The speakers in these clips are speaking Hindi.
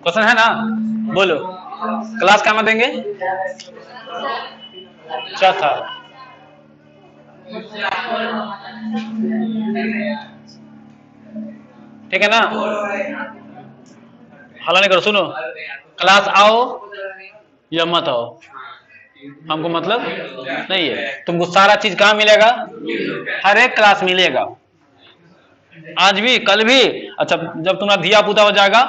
क्वेश्चन है ना, बोलो। क्लास कहाँ देंगे? चौथा। ठीक है ना, हल्ला नहीं करो, सुनो। क्लास आओ या मत आओ, हमको मतलब नहीं है। तुमको सारा चीज कहाँ मिलेगा? हर एक क्लास मिलेगा, आज भी कल भी। अच्छा, जब तुम्हारा धिया पुता हो जाएगा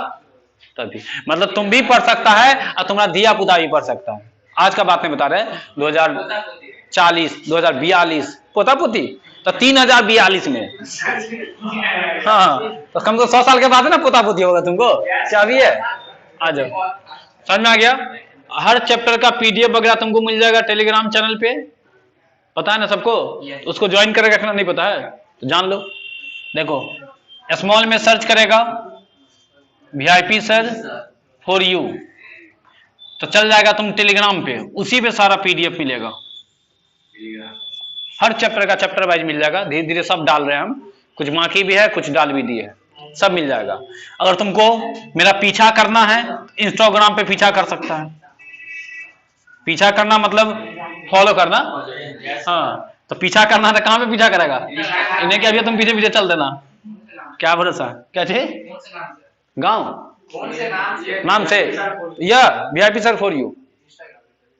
तभी, मतलब तुम भी पढ़ सकता है और तुम्हारा धिया पुता भी पढ़ सकता है। आज का बात नहीं बता रहे, 2040 2042 पोता पोती तो 3042 में। हाँ, तो कम तो 100 साल के बाद है ना पोता पोती होगा तुमको। क्या भी है, आ जाओ। समझ में आ गया? हर चैप्टर का पीडीएफ वगैरह तुमको मिल जाएगा टेलीग्राम चैनल पे, पता है ना सबको? उसको ज्वाइन करके रखना, नहीं पता है तो जान लो। देखो, स्मॉल में सर्च करेगा वीआईपी सर फॉर यू, तो चल जाएगा तुम टेलीग्राम पे, उसी पे सारा पीडीएफ मिलेगा। हर चैप्टर का चैप्टर वाइज मिल जाएगा, धीरे धीरे सब डाल रहे हैं हम, कुछ बाकी भी है, कुछ डाल भी दिए है, सब मिल जाएगा। अगर तुमको मेरा पीछा करना है, इंस्टाग्राम पे पीछा कर सकता है। पीछा करना मतलब फॉलो करना। हाँ, तो पीछा करना तो कहां पे पीछा करेगा? इन्हें क्या, तुम पीछे पीछे चल देना, क्या भरोसा? क्या चाहिए? गांव नाम से या वीआईपी सर फॉर यू।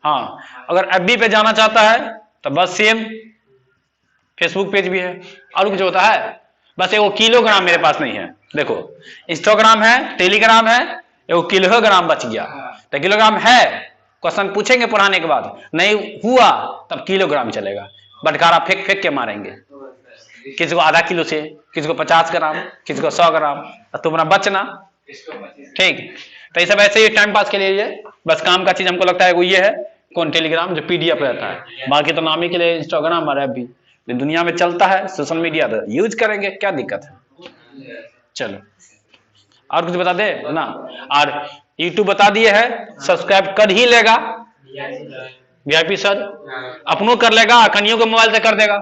हाँ, अगर एफबी पे जाना चाहता है तो बस सेम, फेसबुक पेज भी है। और कुछ होता है? बस एक किलोग्राम मेरे पास नहीं है। देखो, इंस्टाग्राम है, टेलीग्राम है, एक किलोग्राम बच गया। तो किलोग्राम है, क्वेश्चन पूछेंगे पढ़ाने के बाद, नहीं हुआ तब किलोग्राम चलेगा। बटकारा फेंक फेंक के मारेंगे, किसी को आधा किलो से, किसी को 50 ग्राम, किसी को 100 ग्राम, तुम्हारा बचना। ठीक, तो ये सब ऐसे ही टाइम पास के लिए, बस काम का चीज हमको लगता है वो ये है, कौन? टेलीग्राम, जो पीडीएफ रहता है। बाकी तो नाम ही के लिए इंस्टाग्राम और एफ भी दुनिया में चलता है, सोशल मीडिया तो यूज करेंगे, क्या दिक्कत है? चलो, और कुछ बता दे ना। और यूट्यूब बता दिए है, सब्सक्राइब कर ही लेगा वीआईपी सर, अपनों कर लेगा, कनियों के मोबाइल से कर देगा।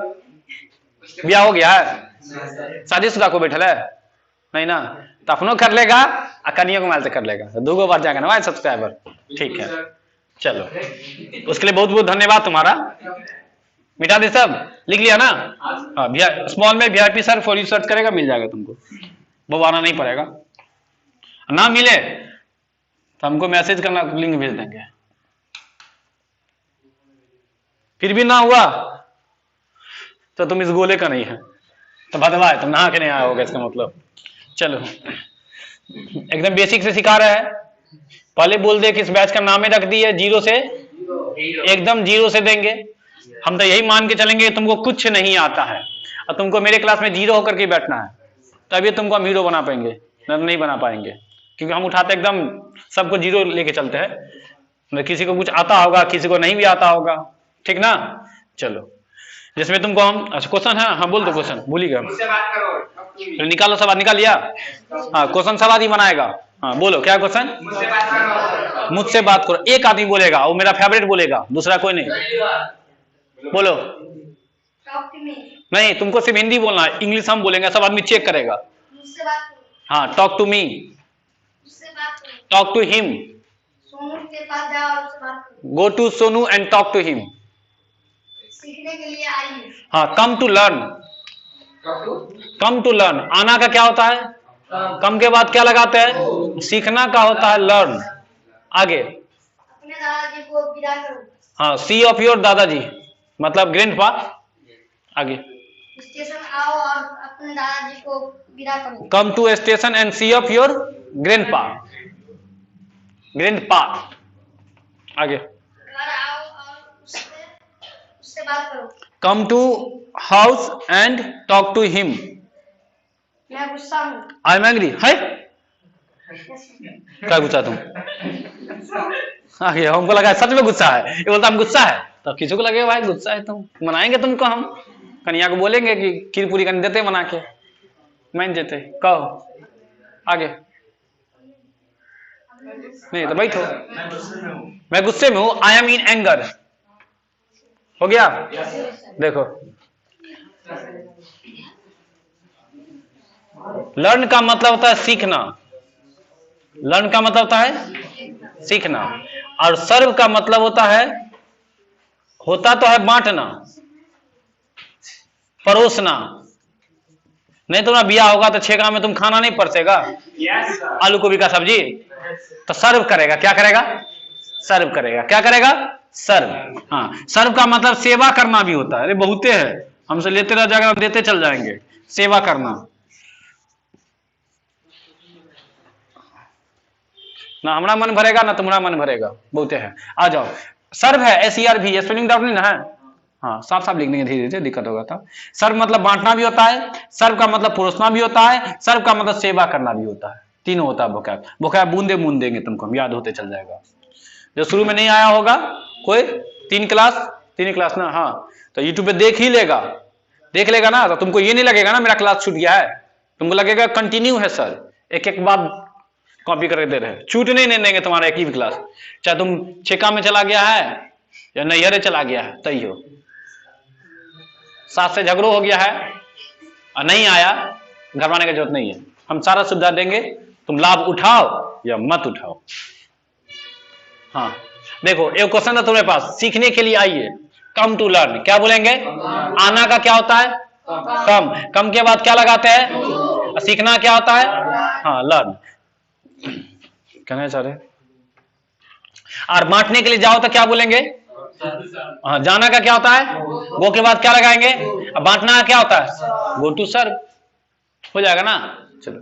ब्याह हो गया है, शादीशुदा को बैठल है नहीं ना, तो अपनों कर लेगा और कनियों के मोबाइल से कर लेगा, तो 2 बार जाएगा ना सब्सक्राइबर। ठीक है, चलो, उसके लिए बहुत बहुत धन्यवाद तुम्हारा। मिटा दे सब, लिख लिया ना? हाँ, स्मॉल में VIP sir for you search करेगा, मिल जाएगा तुमको, वो आना नहीं पड़ेगा। ना मिले तो हमको मैसेज करना, लिंक भेज देंगे। फिर भी ना हुआ तो तुम इस गोले का नहीं है, तो भदवा है, तुम नहा के नहीं आया होगा, इसका मतलब। चलो, एकदम बेसिक से सिखा रहा है। पहले बोल दे कि इस बैच का नाम ही रख दिए 0 से, एकदम 0 से देंगे। हम तो यही मान के चलेंगे तुमको कुछ नहीं आता है और तुमको मेरे क्लास में 0 होकर के बैठना है, तभी तुमको हम हीरो बना पाएंगे, नहीं बना पाएंगे, क्योंकि हम उठाते एकदम सबको 0 लेके चलते हैं। किसी को कुछ आता होगा, किसी को नहीं भी आता होगा, ठीक ना? चलो, जिसमें तुमको हम, अच्छा क्वेश्चन है, हाँ बोल दो क्वेश्चन, भूल ही गया, निकालो, सवाल निकाल लिया। हाँ, क्वेश्चन सवाल ही बनाएगा। हाँ बोलो, क्या क्वेश्चन? मुझसे बात करो, एक आदमी बोलेगा, वो मेरा फेवरेट बोलेगा, दूसरा कोई नहीं। बोलो। नहीं, तुमको सिर्फ हिंदी बोलना है, इंग्लिश हम बोलेंगे, सब आदमी चेक करेगा। हाँ, talk to me, talk to him, go to Sonu and talk to him. सीखने के लिए आई। हाँ, come to learn, come to learn, आना का क्या होता है? कम के बाद क्या लगाते हैं? सीखना का होता है लर्न। आगे, अपने दादाजी को विदा करो। हाँ, सी ऑफ योर दादाजी मतलब ग्रैंडपा। आगे, स्टेशन आओ और अपने दादाजी को विदा करो। Come to station and see off your grandpa, grandpa. आगे, घर आओ और उससे बात करो। Come to house and talk to him. मैं गुस्सा हूँ। आई एम एंग्री है, क्या गुस्सा तुम? आगे, हमको लगा सच में गुस्सा है, ये बोलता हम गुस्सा है, तो किसी को लगेगा भाई गुस्सा है, तुम मनाएंगे तुमको, हम कन्या को बोलेंगे कि खीर पूरी कर देते बना के, मान देते, कहो। आगे, नहीं तो बैठो, मैं गुस्से में हूं, आई एम इन एंगर, हो गया? देखो, लर्न का मतलब होता है सीखना, लर्न का मतलब होता है सीखना, और सर्व का मतलब होता तो है बांटना, परोसना। नहीं तुम्हारा बियाह होगा तो 6 गांव में तुम खाना नहीं परसेगा, आलू गोभी का सब्जी, तो सर्व करेगा। क्या करेगा? सर्व करेगा। क्या करेगा? सर्व। हाँ, सर्व का मतलब सेवा करना भी होता है। अरे बहुते है, हमसे लेते रह जाएगा, हम देते चल जाएंगे। सेवा करना ना, हमारा मन भरेगा ना तुम्हारा मन भरेगा, बहुते है। आ जाओ, सर्व है SERV, स्पेलिंग डाउट नहीं ना है? हाँ, साफ साफ लिख देंगे, धीरे धीरे दिक्कत होगा था। सर्व मतलब बांटना भी होता है, सर्व का मतलब परोसना भी होता है, सर्व का मतलब सेवा करना भी होता है। तीनों होता है वोकैब। वोकैब बूंदे बूंद देंगे तुमको, हम याद होते चल जाएगा। जो शुरू में नहीं आया होगा कोई, 3 क्लास ना, हाँ, तो यूट्यूब पे देख ही लेगा, देख लेगा ना, तो तुमको ये नहीं लगेगा ना मेरा क्लास छूट गया है, तुमको लगेगा कंटिन्यू है सर, एक एक बार कॉपी करके दे रहे हैं। छूट नहीं देंगे तुम्हारा एक ही क्लास, चाहे तुम छेका में चला गया है या नैहरे चला गया है, तय हो। सास से झगड़ो हो गया है और नहीं आया, घबराने की जरूरत नहीं है, हम सारा सुविधा देंगे, तुम लाभ उठाओ या मत उठाओ। हाँ, देखो एक क्वेश्चन है तुम्हारे पास, सीखने के लिए आइए, कम टू लर्न। क्या बोलेंगे? आना का क्या होता है? कम। कम के बाद क्या लगाते हैं? सीखना क्या होता है? हाँ, लर्न। कहना चाह रहे, और बांटने के लिए जाओ तो क्या बोलेंगे? हाँ, जाना का क्या होता है? गो के बाद क्या लगाएंगे? अब बांटना का क्या होता है? Go to serve. हो जाएगा ना? चलो,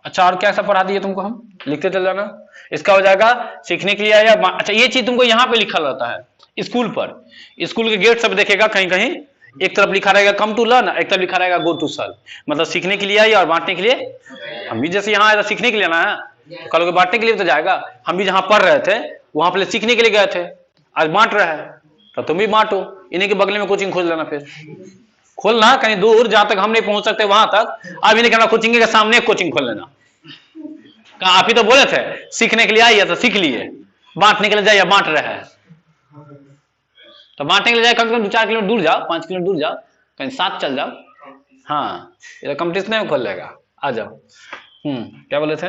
अच्छा, और क्या सब पढ़ा दिए तुमको हम, लिखते चल जाना। इसका हो जाएगा सीखने के लिए आया। अच्छा, ये चीज तुमको यहाँ पे लिखा रहता है स्कूल पर, स्कूल के गेट सब देखेगा, कहीं कहीं एक तरफ लिखा रहेगा कम टू लर्न, एक तरफ लिखा रहेगा गो टू सर्व, मतलब सीखने के लिए आइए और बांटने के लिए। हम भी जैसे यहाँ आए तो सीखने के लिए ना है, कल को बांटने के लिए तो जाएगा। हम भी जहां पढ़ रहे थे वहां पहले सीखने के लिए गए थे, आज बांट रहे हैं, तो तुम भी बांटो। इन्हीं के बगल में कोचिंग खोल लेना, फिर खोलना कहीं दूर जहां तक हम नहीं पहुंच सकते वहां तक। अब इन्हें कहना कोचिंग के सामने कोचिंग खोल लेना। कहा आप ही तो बोले थे सीखने के लिए आइए तो सीख लिए, बांटने के लिए जाइए बांट रहे हैं, तो बांटने के लिए जाए कम से कम 4 किलोमीटर दूर जाओ, 5 किलोमीटर दूर जाओ, कहीं साथ चल जाओ। हाँ, ये कंपटीशन में खोल लेगा, आ जाओ। क्या बोले थे?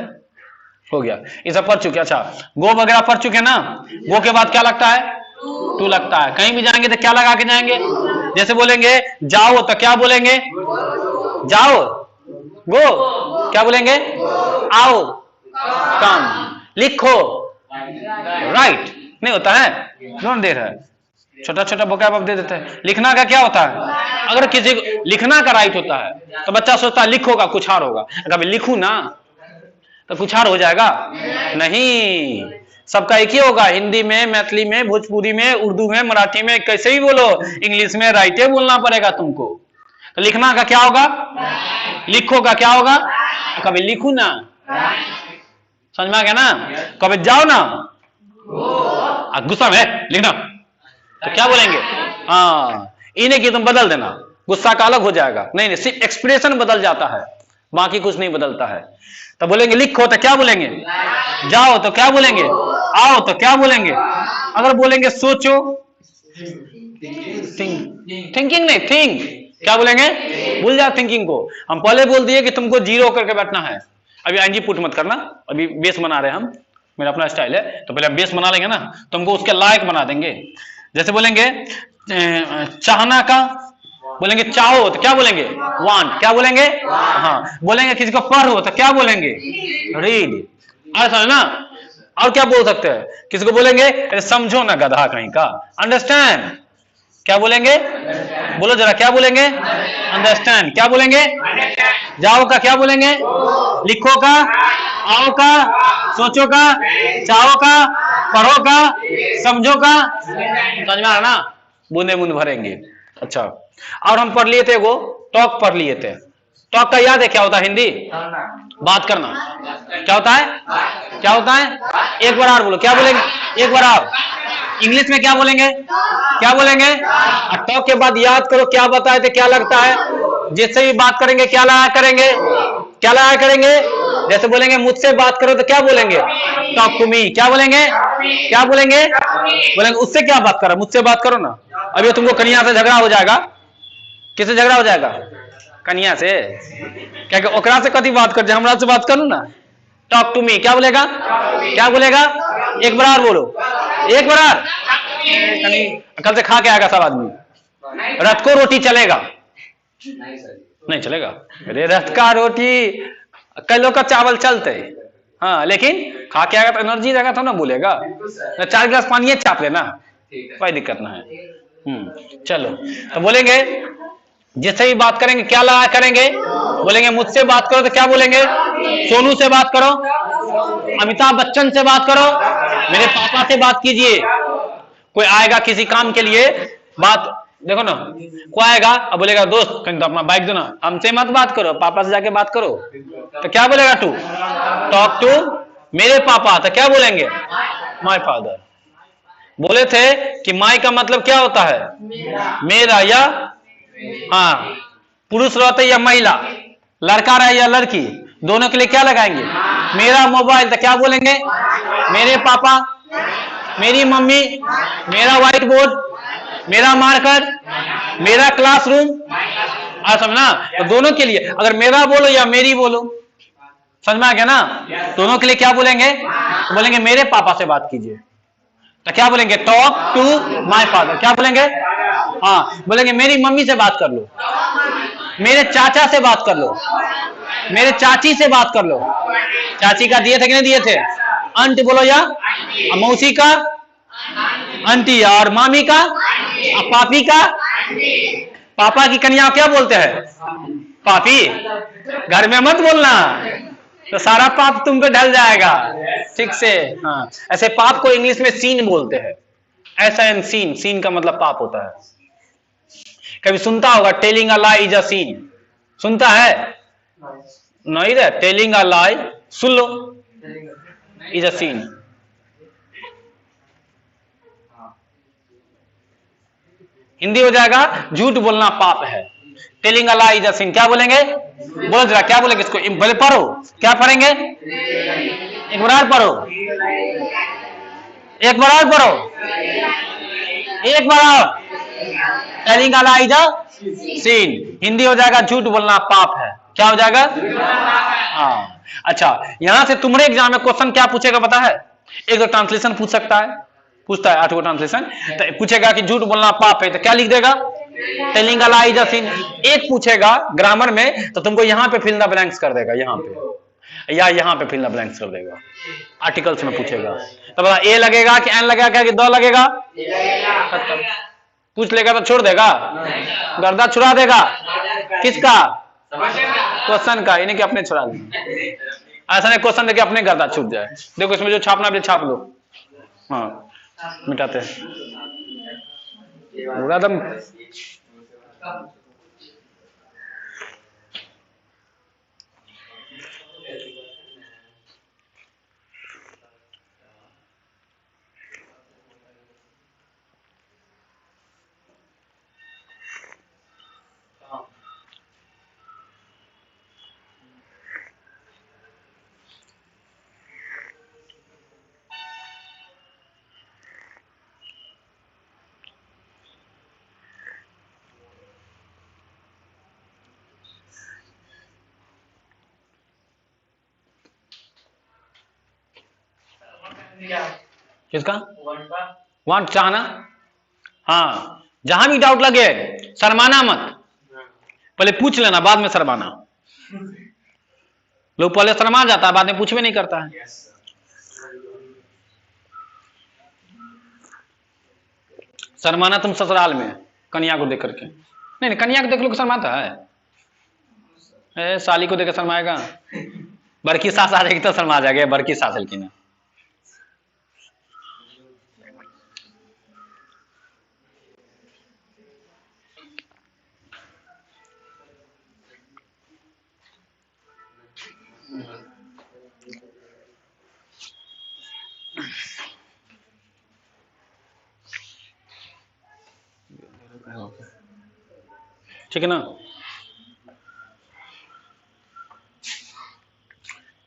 हो गया, ये सब पढ़ चुके। अच्छा, गो वगैरह पढ़ चुके ना। गो के बाद क्या लगता है? टू लगता है। कहीं भी जाएंगे तो क्या लगा के जाएंगे? जैसे बोलेंगे जाओ तो क्या बोलेंगे? जाओ। गो क्या बोलेंगे? आओ, कम। लिखो, राइट। नहीं होता है, कौन दे रहा है? छोटा छोटा वोकैब आप दे देते हैं। लिखना का क्या होता है? अगर किसी को लिखना का राइट होता है तो बच्चा सोचता है लिखोगा कुछ और होगा, अगर लिखू ना तो कुछ और हो जाएगा। नहीं, सबका एक ही होगा, हिंदी में, मैथिली में, भोजपुरी में, उर्दू में, मराठी में, कैसे भी बोलो, इंग्लिश में राइटे बोलना पड़ेगा तुमको। तो लिखना का क्या होगा? लिखो का क्या होगा? कभी लिखू ना, समझ में आ गया ना? कभी जाओ ना, गुस्सा में लिखना तो क्या बोलेंगे? हाँ, इन्हें की तुम बदल देना, गुस्सा का अलग हो जाएगा। नहीं, सिर्फ एक्सप्रेशन बदल जाता है, बाकी कुछ नहीं बदलता है। तो बोलेंगे लिखो तो क्या बोलेंगे? जाओ तो क्या बोलेंगे? आओ तो क्या बोलेंगे? अगर बोलेंगे सोचो, थिंकिंग नहीं, थिंक, क्या बोलेंगे? भूल जाओ थिंकिंग को। हम पहले बोल दिए कि तुमको जीरो करके बैठना है। अभी आईएनजी पुट मत करना, अभी बेस बना रहे हैं हम, मेरा अपना स्टाइल है, तो पहले हम बेस बना लेंगे ना, तुमको उसके लायक बना देंगे। जैसे बोलेंगे चाहना का, बोलेंगे चाहो तो क्या बोलेंगे? वांट। क्या बोलेंगे? हाँ, बोलेंगे किसी को पढ़ो तो क्या बोलेंगे? रीड। ऐसा है ना? और क्या बोल सकते हैं? किसी को बोलेंगे समझो ना गधा कहीं का, अंडरस्टैंड। क्या बोलेंगे? बोलो जरा, क्या बोलेंगे? अंडरस्टैंड। क्या बोलेंगे? जाओ का क्या बोलेंगे? लिखो का, आओ का, सोचो का, चाहो का, पढ़ो का, समझो का। समझ में आ रहा ना? बूंदे बूंद भरेंगे। अच्छा, और हम पढ़ लिए थे वो टॉक पढ़ लिए थे। टॉक का याद है क्या होता है? हिंदी बात करना। क्या होता है? क्या होता है? एक बार और बोलो, क्या बोलेंगे? एक बार और। इंग्लिश में क्या बोलेंगे? क्या बोलेंगे? टॉक के बाद याद करो क्या बताए थे, क्या लगता है? जिससे भी बात करेंगे क्या लगा करेंगे? क्या लगा करेंगे? जैसे बोलेंगे मुझसे बात करो तो क्या बोलेंगे? Talk to me. क्या बोलेंगे? क्या बोलेंगे? बोलेंगे उससे क्या बात कर रहा, मुझसे बात करो ना। अभी तुमको कन्या से झगड़ा हो जाएगा। किससे झगड़ा हो जाएगा? कन्या से। क्या ओकरा से कभी बात कर, हमरा से बात करो ना। Talk to me. क्या बोलेगा? क्या बोलेगा? एक बार बोलो, एक बार। कल से खा के आएगा सब आदमी। रथ को रोटी चलेगा? नहीं चलेगा। अरे रथ का रोटी, कई लोग का चावल चलते, हाँ, लेकिन खा के आएगा तो एनर्जी रहेगा तो ना बोलेगा। 4 गिलास पानी चाप लेना, कोई दिक्कत ना है। चलो तो बोलेंगे जिससे भी बात करेंगे क्या लगा करेंगे? बोलेंगे मुझसे बात करो तो क्या बोलेंगे? सोनू से बात करो, अमिताभ बच्चन से बात करो, मेरे पापा से बात कीजिए। कोई आएगा किसी काम के लिए, बात देखो ना, कोई आएगा अब बोलेगा दोस्त कहीं तो अपना बाइक दो ना, हमसे मत बात करो, पापा से जाके बात करो। तो क्या बोलेगा तू? टॉक टू मेरे पापा। तो क्या बोलेंगे? My father. बोले थे कि माई का मतलब क्या होता है? मेरा या, हाँ, पुरुष रहते या महिला, लड़का रहे या लड़की, दोनों के लिए क्या लगाएंगे? मेरा मोबाइल। तो क्या बोलेंगे? मेरे पापा, मेरी मम्मी, मेरा व्हाइट बोर्ड, मेरा मार्कर, मेरा क्लासरूम। समझना? तो दोनों के लिए अगर मेरा बोलो या मेरी बोलो, समझ में आ गया ना? दोनों के लिए क्या बोलेंगे? तो बोलेंगे मेरे पापा से बात कीजिए। तो क्या बोलेंगे? Talk to my father. क्या बोलेंगे? हाँ, बोलेंगे मेरी मम्मी से बात कर लो, मेरे चाचा से बात कर लो, मेरे चाची से बात कर लो। चाची का दिए थे कि नहीं दिए थे? आंटी बोलो या मौसी का आंटी, और मामी का, और पापी का। पापा की कन्या क्या बोलते हैं? पापी। घर में मत बोलना, तो सारा पाप तुम पे ढल जाएगा, ठीक से। हाँ, ऐसे पाप को इंग्लिश में सीन बोलते हैं। ऐसा एन सीन, सीन का मतलब पाप होता है। कभी सुनता होगा telling a lie is a sin, सुनता है? नहीं रे, टेलिंग अ लाई सुन लो, इज अ सीन। हिंदी हो जाएगा झूठ बोलना पाप है। Telling a lie is a sin. क्या बोलेंगे? बोलो जरा, क्या बोलेंगे इसको? बोले पढ़ो। क्या पढ़ेंगे? एक बार पढ़ो, एक बार पढ़ो, एक बार। Telling a lie is a sin. Hindi हो जाएगा झूठ बोलना पाप है। क्या हो जाएगा? हाँ। अच्छा, यहां से तुम्हारे एग्जाम में क्वेश्चन क्या पूछेगा पता है? एक तो ट्रांसलेशन पूछ सकता है, पूछता है 8 गो ट्रांसलेशन। तो पूछेगा कि झूठ बोलना पाप है, तो क्या लिख देगा? Telling a lie is a sin. एक पूछेगा ग्रामर में, तो तुमको यहां पे फिल द ब्लैंक्स कर देगा, यहां पे या यहां पे फिल द ब्लैंक्स कर देगा। आर्टिकल्स में पूछेगा तो बता ए लगेगा कि एन लगेगा, क्या कि द लगेगा? पूछ लेगा तो छोड़ देगा, गर्दा छुड़ा देगा। किसका? क्वेश्चन का, यानी कि अपने छुड़ा देगा। ऐसा नहीं क्वेश्चन देके अपने गर्दा छूट जाए। देखो इसमें जो छापना भी छाप लो। हाँ, मिटाते हैं पूरा एकदम। किसका? वांट चाहना। हाँ, जहां भी डाउट लगे शर्माना मत, पहले पूछ लेना, बाद में शर्माना। लोग पहले शर्मा जाता है, बाद में पूछ भी नहीं करता है। शर्माना तुम ससुराल में कन्या को देख करके, नहीं नहीं, कन्या को देख लो शर्माता है, साली को देख शर्माएगा? बड़की सास आ जाएगी तो शर्मा जाएगा, बड़की सास हल्की ना। ठीक है ना?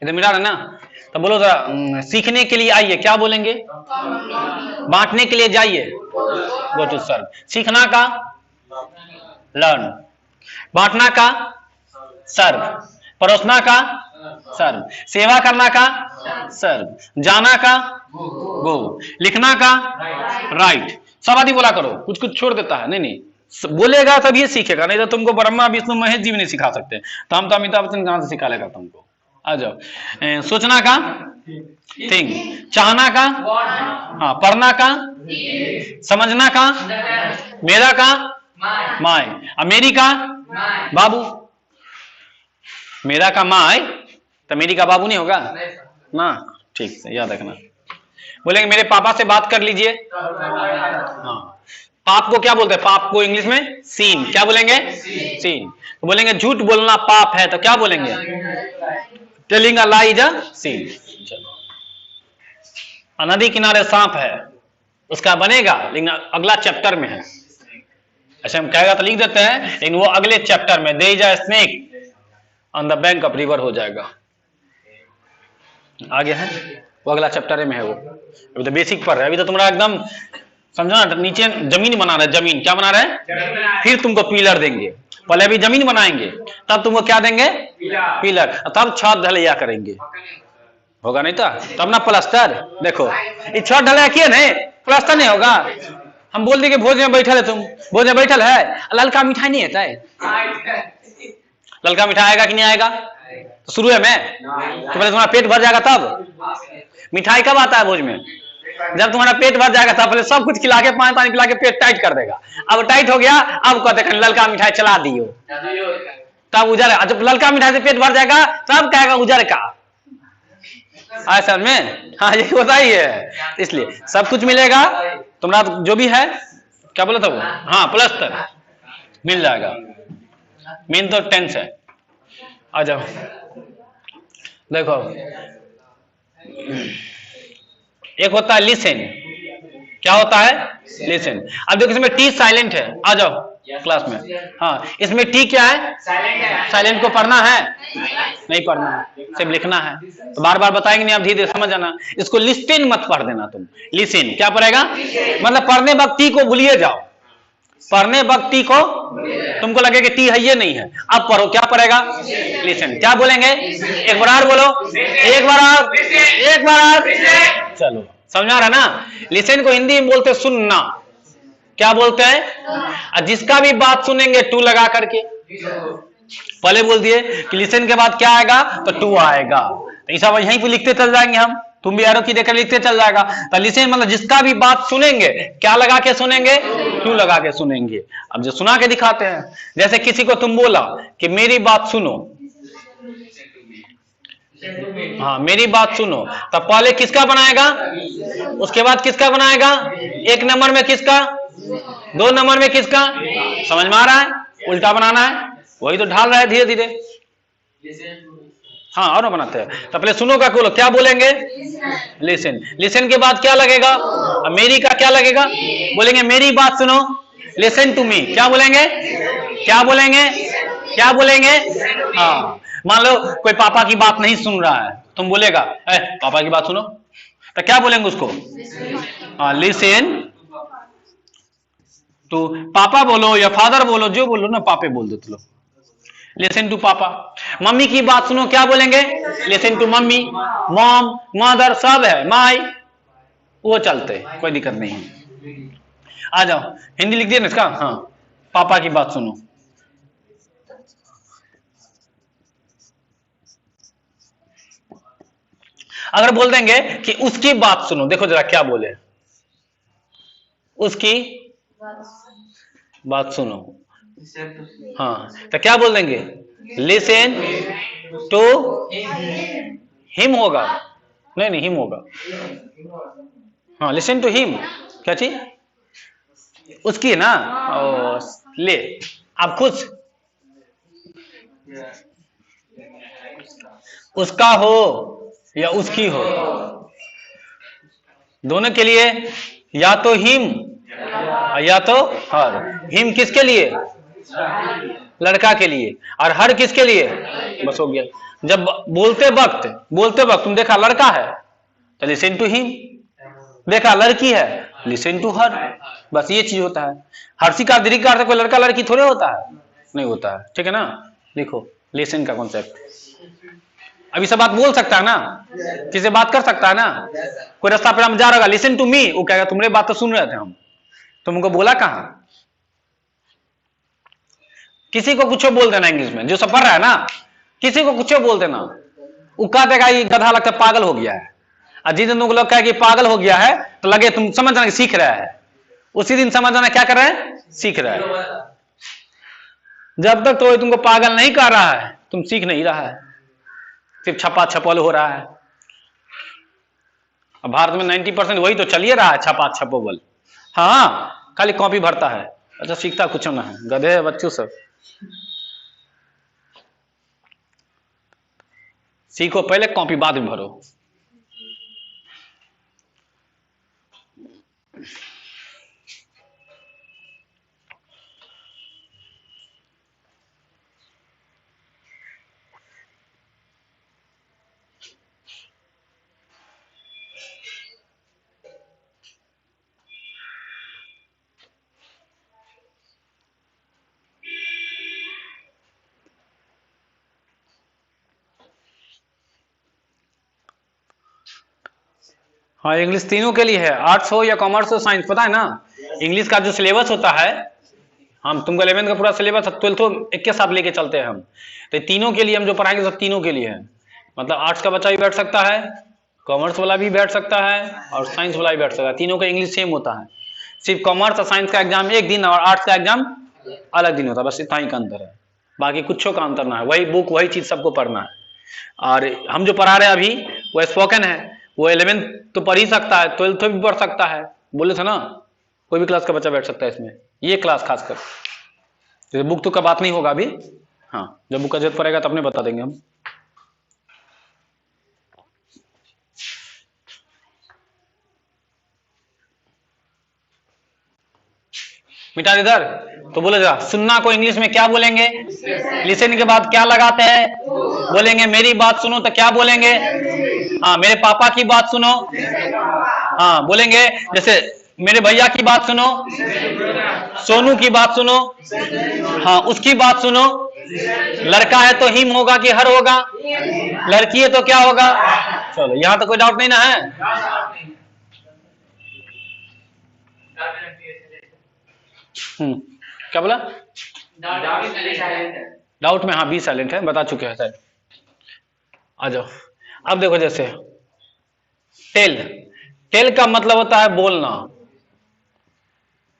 इधर मिला रहा ना? तो बोलो जरा, सीखने के लिए आइए क्या बोलेंगे? बांटने के लिए जाइए, गो टू सर्व। सीखना का लर्न, बांटना का सर्व, परोसना का सर्व, सेवा करना का सर्व, जाना का गो, लिखना का राइट। सब आदि बोला करो, कुछ कुछ छोड़ देता है। नहीं नहीं, बोलेगा तभी सीखेगा, नहीं तो तुमको ब्रह्मा विष्णु महेश जी भी नहीं सिखा सकते। तो हम तो अमिताभ बच्चन कहां से सिखा लेगा तुमको? आ जाओ। सोचना का थिंक, चाहना का हाँ, पढ़ना का, समझना का मेरा का माय, मेरी का बाबू। मेरा का माय तो मेरी का बाबू नहीं होगा ना? ठीक से याद रखना। बोलेंगे मेरे पापा से बात कर लीजिए। हाँ, पाप को क्या बोलते हैं? पाप को इंग्लिश में सीन। क्या बोलेंगे? सीन। तो बोलेंगे झूठ बोलना पाप है, तो क्या बोलेंगे? Telling a lie is a sin. नदी किनारे सांप है, उसका बनेगा, लेकिन अगला चैप्टर में है। ऐसे हम कहेगा तो लिख देते हैं, लेकिन वो अगले चैप्टर में there is a snake on the bank of river हो जाएगा। आगे है वो अगला चैप्टर में है वो। अभी तो बेसिक पर है, अभी तो तुम्हारा एकदम समझो ना, नीचे जमीन बना रहे। जमीन क्या बना रहे? फिर तुमको पिलर देंगे। पहले अभी जमीन बनाएंगे, तब तुमको क्या देंगे? पिलर। तब छत ढलैया करेंगे। होगा नहीं तो तब ना प्लास्टर। देखो ये छत ढलैया किए नहीं, प्लास्टर नहीं होगा। हम बोल देंगे भोज में बैठल है, तुम भोज में बैठल है, ललका मिठाई नहीं है? ललका मिठाई आएगा कि नहीं आएगा? तो शुरू में तो पहले तुम्हारा पेट भर जाएगा, तब मिठाई कब आता है भोज में? जब तुम्हारा पेट भर जाएगा तब पहले सब कुछ खिला के, पानी पिला के पेट टाइट कर देगा। अब टाइट हो गया, अब कहते ललका मिठाई चला दियो, तब उजर। जब ललका मिठाई से पेट भर जाएगा तब कहेगा उजर का। सर में हाँ ये होता ही है। इसलिए सब कुछ मिलेगा तुम्हारा जो भी है। क्या बोला था वो? हाँ प्लस्तर मिल जाएगा। मेन तो टेंस है। आ जाओ देखो, एक होता है लिसन। क्या होता है? लिसन। अब देखो इसमें टी साइलेंट है। आ जाओ क्लास में। हाँ इसमें टी क्या है? साइलेंट को पढ़ना है? नहीं पढ़ना है, सिर्फ लिखना है। तो बार बार बताएंगे नहीं, आप धीरे धीरे समझ जाना। इसको लिस्टेन मत पढ़ देना तुम। लिसन क्या पढ़ेगा? मतलब पढ़ने वक्त टी को भूलिए जाओ। पढ़ने वक्त टी को तुमको लगे कि टी है, ये नहीं है। अब पढ़ो, क्या पढ़ेगा? लिसन। क्या बोलेंगे? एक बार और बोलो, एक बार और, एक बार और। चलो समझा रहा ना? लिसन को हिंदी में बोलते सुनना। क्या बोलते हैं? जिसका भी बात सुनेंगे टू लगा करके। पहले बोल दिए कि लिसन के बाद क्या आएगा? तो टू आएगा। तो ऐसा यहीं पे लिखते चल जाएंगे हम। तुम भी एरो की देकर लिखते चल जाएगा। तो लिसन मतलब जिसका भी बात सुनेंगे, क्या लगा के सुनेंगे? टू लगा के सुनेंगे। अब जो सुना के दिखाते हैं, जैसे किसी को तुम बोला कि मेरी बात सुनो, हाँ मेरी बात सुनो, तब पहले किसका बनाएगा, उसके बाद किसका बनाएगा? एक नंबर में किसका, दो नंबर में किसका? समझ में आ रहा है? उल्टा बनाना है, वही तो ढाल रहा है धीरे धीरे। हाँ और बनाते हैं। तो पहले सुनो का बोलो, क्या बोलेंगे? लिसन। लिसन के बाद क्या लगेगा? मेरी का क्या लगेगा? बोलेंगे मेरी बात सुनो, लिसन टू मी। क्या बोलेंगे? क्या बोलेंगे? क्या बोलेंगे? हाँ मान लो कोई पापा की बात नहीं सुन रहा है, तुम बोलेगा पापा की बात सुनो, तो क्या बोलेंगे उसको? हाँ लिसन टू पापा बोलो या फादर बोलो, जो बोलो ना, पापे बोल दो तो। लिसन टू पापा। मम्मी की बात सुनो, क्या बोलेंगे? Listen to mummy. Mom, mother सब है, माई, वो चलते, कोई दिक्कत नहीं है। आ जाओ हिंदी लिख दिया ना इसका। हाँ पापा की बात सुनो। अगर बोल देंगे कि उसकी बात सुनो, देखो जरा क्या बोले, उसकी बात सुनो। हाँ तो क्या बोल देंगे? लिसन टू हिम होगा। नहीं नहीं हिम होगा। हाँ लिसन टू हिम। क्या चीज? उसकी ना। ओ, ले आप खुश, उसका हो या उसकी हो, दोनों के लिए या तो हिम या तो हर। हिम किसके लिए? लड़का के लिए, और हर किसके लिए, बस हो गया। जब बोलते वक्त तुम देखा लड़का है तो लिसन टू हिम, देखा लड़की है लिसन टू हर, बस ये चीज होता है। हर्षी का दीर्घ का अर्थ कोई लड़का लड़की थोड़े होता है, नहीं होता है, ठीक है ना। देखो लिसन का कॉन्सेप्ट, अभी सब बात बोल सकता है ना, किसी बात कर सकता है ना। कोई रास्ता पे हम जा रहा, लिसन टू मी, वो कहेगा तुम्हारे बात तो सुन रहे थे हम, तुमको बोला कहां। किसी को कुछ बोल देना इंग्लिश में, जो सब पढ़ रहा है ना, किसी को कुछ बोल देना, वो कह देगा ये गधा लगता पागल हो गया है। और जिस दिन तुमको लगता है कि पागल हो गया है तो लगे तुम समझ जाना सीख रहा है, उसी दिन समझ जाना क्या कर रहा है, सीख रहा है। जब तक तो तुमको पागल नहीं कर रहा है तुम सीख नहीं रहा है, सिर्फ छपा छपल हो रहा है। अब भारत में 90% वही तो चलिए रहा है, छपा छपोल। हाँ खाली कॉपी भरता है, अच्छा सीखता कुछ ना है, गधे है बच्चों सब। सीखो पहले, कॉपी बाद में भरो। हाँ इंग्लिश तीनों के लिए है, आर्ट्स हो या कॉमर्स हो साइंस, पता है ना इंग्लिश का जो सिलेबस होता है, हम तुमको 11th का पूरा सिलेबस 12th एक के साथ लेके चलते हैं हम, तो तीनों के लिए हम जो पढ़ाएंगे सब तीनों के लिए है। मतलब आर्ट्स का बच्चा भी बैठ सकता है, कॉमर्स वाला भी बैठ सकता है, और साइंस वाला भी बैठ सकता है, तीनों का इंग्लिश सेम होता है। सिर्फ कॉमर्स और साइंस का एग्जाम एक दिन और आर्ट्स का एग्जाम अलग दिन होता है, बस इतना ही का अंतर है, बाकी कुछ का अंतर ना है, वही बुक वही चीज सबको पढ़ना है। और हम जो पढ़ा रहे हैं अभी वो स्पोकन है, वो 11th तो पढ़ ही सकता है, 12th भी पढ़ सकता है, बोले थे ना कोई भी क्लास का बच्चा बैठ सकता है इसमें, ये क्लास खासकर, जैसे बुक तो का बात नहीं होगा अभी, हाँ जब बुक का जरूरत पड़ेगा तो अपने बता देंगे हम। मिटा इधर, तो बोले जरा सुनना को इंग्लिश में क्या बोलेंगे, लिसन के बाद क्या लगाते हैं, बोलेंगे मेरी बात सुनो तो क्या बोलेंगे, हाँ मेरे पापा की बात सुनो, हाँ बोलेंगे जैसे मेरे भैया की बात सुनो, सोनू की बात सुनो, हाँ उसकी बात सुनो। लड़का है तो हिम होगा कि हर होगा, लड़की है तो क्या होगा। चलो यहाँ तो कोई डाउट नहीं ना है। क्या बोला, डाउट में, हाँ बी साइलेंट है, बता चुके हैं शायद। आ जाओ, अब देखो जैसे टेल, टेल का मतलब होता है बोलना,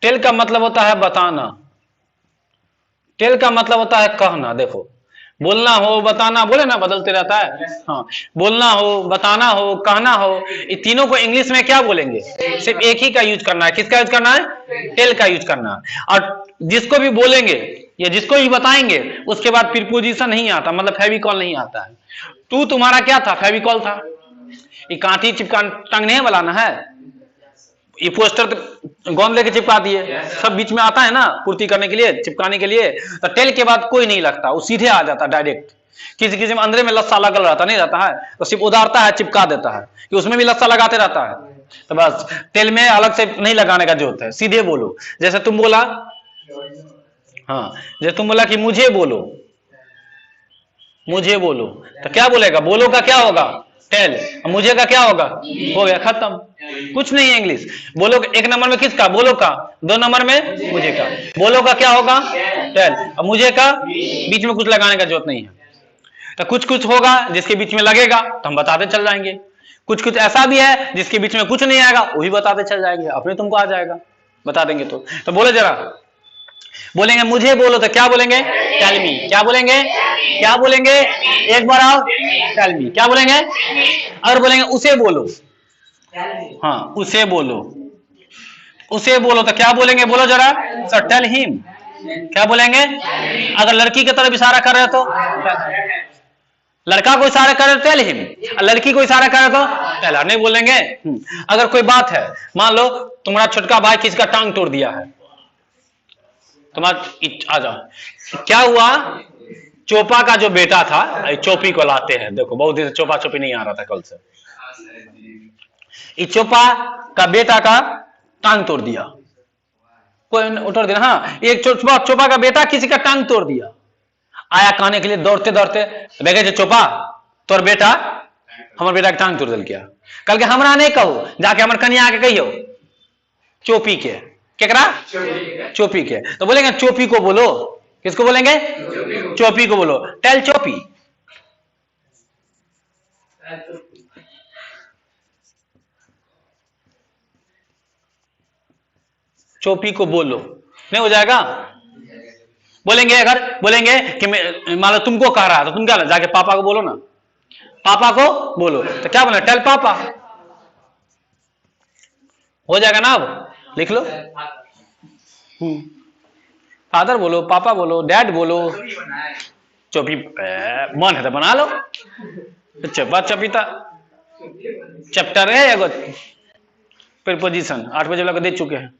टेल का मतलब होता है बताना, टेल का मतलब होता है कहना। देखो बोलना हो बताना, बोले ना बदलते रहता है, हाँ बोलना हो बताना हो कहना हो, ये तीनों को इंग्लिश में क्या बोलेंगे, सिर्फ एक ही का यूज करना है। किसका यूज करना है, टेल का यूज करना है। और जिसको भी बोलेंगे या जिसको भी बताएंगे उसके बाद प्रीपोजिशन नहीं आता, मतलब फेविकॉल नहीं आता है। तू तुम्हारा क्या था, फेविकॉल था, ये कांटी चिपका टंगने वाला ना है, ये पोस्टर तो गोंद लेके चिपका दिए, सब बीच में आता है ना पूर्ति करने के लिए, चिपकाने के लिए। तो टेल के बाद कोई नहीं लगता, वो सीधे आ जाता डायरेक्ट। किसी किसी में अंदर में लस्सा लगल रहता नहीं रहता है, तो सिर्फ उदारता है, चिपका देता है, कि उसमें भी लस्सा लगाते रहता है। तो बस टेल में अलग से नहीं लगाने का जरूरत है, सीधे बोलो। जैसे तुम बोला, हाँ जैसे तुम बोला कि मुझे बोलो, मुझे बोलो, तो क्या बोलेगा, बोलो का क्या होगा, टेल, मुझे का क्या होगा, हो गया खत्म, कुछ नहीं है इंग्लिश। बोलो एक नंबर में किसका, बोलो का, 2 नंबर में मुझे का। बोलो का क्या होगा, टेल, और मुझे का बीच में कुछ लगाने का जरूरत नहीं है। तो कुछ कुछ होगा जिसके बीच में लगेगा तो हम बताते चल जाएंगे, कुछ कुछ ऐसा भी है जिसके बीच में कुछ नहीं आएगा वो भी बताते चल जाएंगे, अपने तुमको आ जाएगा, बता देंगे। तो बोले जरा, बोलेंगे मुझे बोलो तो क्या बोलेंगे, टेल मी। क्या बोलेंगे, क्या बोलेंगे, एक बार आओ, टेल मी। क्या बोलेंगे, अगर बोलेंगे उसे बोलो, हाँ उसे बोलो, उसे बोलो तो क्या बोलेंगे, बोलो जरा, सर टेल हिम। क्या बोलेंगे, अगर लड़की की तरफ इशारा कर रहे हो तो, लड़का को इशारा कर रहे तो टेल हिम, लड़की को इशारा कर रहे तो टेल हर, नहीं बोलेंगे। अगर कोई बात है, मान लो तुम्हारा छोटका भाई किसी का टांग तोड़ दिया है, तुम्हारा आ जाओ। क्या हुआ, चोपा का जो बेटा था, चोपी को लाते हैं, देखो बहुत दिन से चोपा चोपी नहीं आ रहा था कल से। इस चोपा का बेटा का टांग तोड़ दिया, कोई उठोड़ दिया। हाँ, एक चोपा का बेटा किसी का टांग तोड़ दिया, आया कहने के लिए दौड़ते दौड़ते, देखे चोपा तोर बेटा हमारे बेटा के टांग तोड़ दिल क्या। कल के हमरा नहीं कहो, जाके हमारे कन्या आके कहियो चोपी के, केकरा चोपी के। तो बोलेंगे चोपी को बोलो, किसको बोलेंगे, चोपी को बोलो, टेल चोपी। चोपी को बोलो, नहीं हो जाएगा। बोलेंगे अगर बोलेंगे कि मान लो तुमको कह रहा है तो तुम क्या, जाके पापा को बोलो ना, पापा को बोलो। तो क्या बोले, टेल पापा, हो जाएगा ना। अब लिख लो, फादर बोलो, पापा बोलो, डैड बोलो। चोपी मन है तो बना लो, चपा चपीता चैप्टर है एगो प्रीपोजिशन 8 बजे वाला को दे चुके हैं।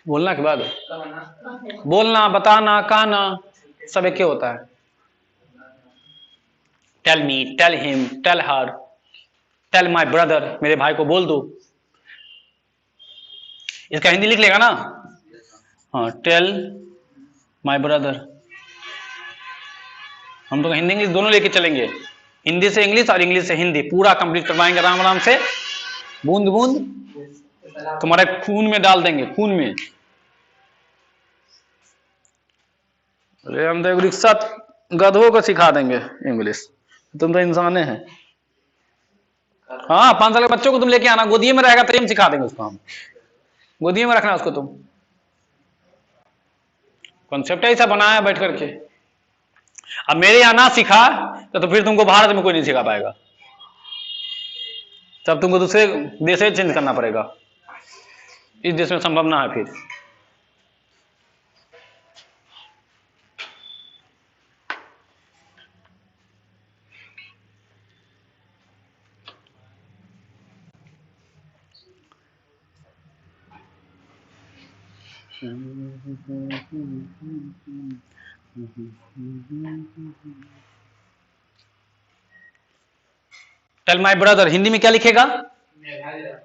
बोलना के बाद बोलना, बताना, कहना सब एक होता है। Tell me, tell him, tell her, tell my brother, मेरे भाई को बोल दो। इसका हिंदी लिख लेगा ना, हाँ, टेल माई ब्रदर। हम तो हिंदी इंग्लिश दोनों लेके चलेंगे, हिंदी से इंग्लिश और इंग्लिश से हिंदी, पूरा कंप्लीट करवाएंगे आराम आराम से, बूंद बूंद तुम्हारे खून में डाल देंगे, खून में। अरे हम तो एक रिक्शा गधों को सिखा देंगे इंग्लिश, तुम तो इंसाने हैं। हाँ, 5 साल के बच्चों को तुम लेके आना, गोदिये में रहेगा तो हम सिखा देंगे उसको, हम गोदिये में रखना उसको तुम। कॉन्सेप्ट ऐसा बनाया बैठ करके। अब मेरे यहां ना सिखा तो फिर तुमको भारत में कोई नहीं सिखा पाएगा, तब तुमको दूसरे देश से चेंज करना पड़ेगा, इस देश में संभव ना है फिर। टेल माई ब्रदर हिंदी में क्या लिखेगा,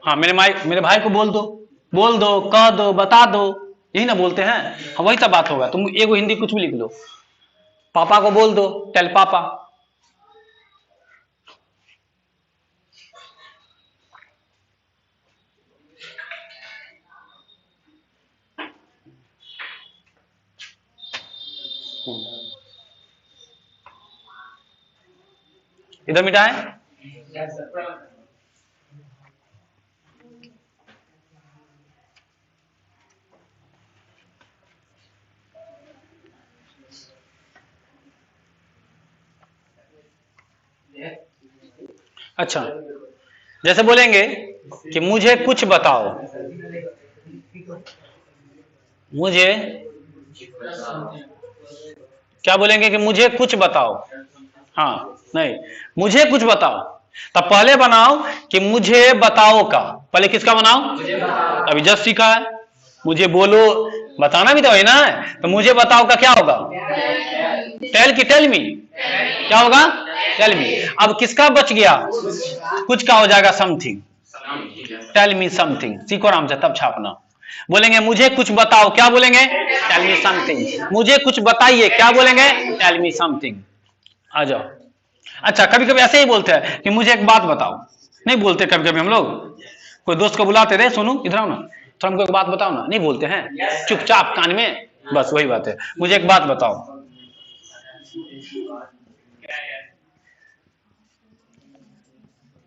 हाँ मेरे भाई को बोल दो, कह दो, बता दो, यही ना बोलते हैं। हाँ, वही सब बात होगा। तुम एगो हिंदी कुछ भी लिख लो, पापा को बोल दो, टेल पापा। इधर मिटाए, अच्छा, जैसे बोलेंगे कि मुझे कुछ बताओ, मुझे क्या बोलेंगे कि मुझे कुछ बताओ, हाँ नहीं, मुझे कुछ बताओ। तब पहले बनाओ कि मुझे बताओ का, पहले किसका बनाओ, अभी जस्ट सीखा है, मुझे बोलो, बताना भी तो है ना। तो मुझे बताओ का क्या होगा, टेल की टेल मी, क्या होगा, टेल मी। अब किसका बच गया, कुछ का हो जाएगा समथिंग, टेल मी समथिंग। सीखो आराम से, तब छापना। बोलेंगे मुझे कुछ बताओ, क्या बोलेंगे, टेल मी समथिंग। मुझे कुछ बताइए, क्या बोलेंगे, टेल मी समथिंग। आ जाओ। अच्छा, कभी कभी ऐसे ही बोलते हैं कि मुझे एक बात बताओ, नहीं बोलते कभी कभी हम लोग, कोई दोस्त को बुलाते रहे, सुनो इधर आओ ना, तो हमको एक बात बताओ ना, नहीं बोलते हैं, चुपचाप कान में, बस वही बात है, मुझे एक बात बताओ।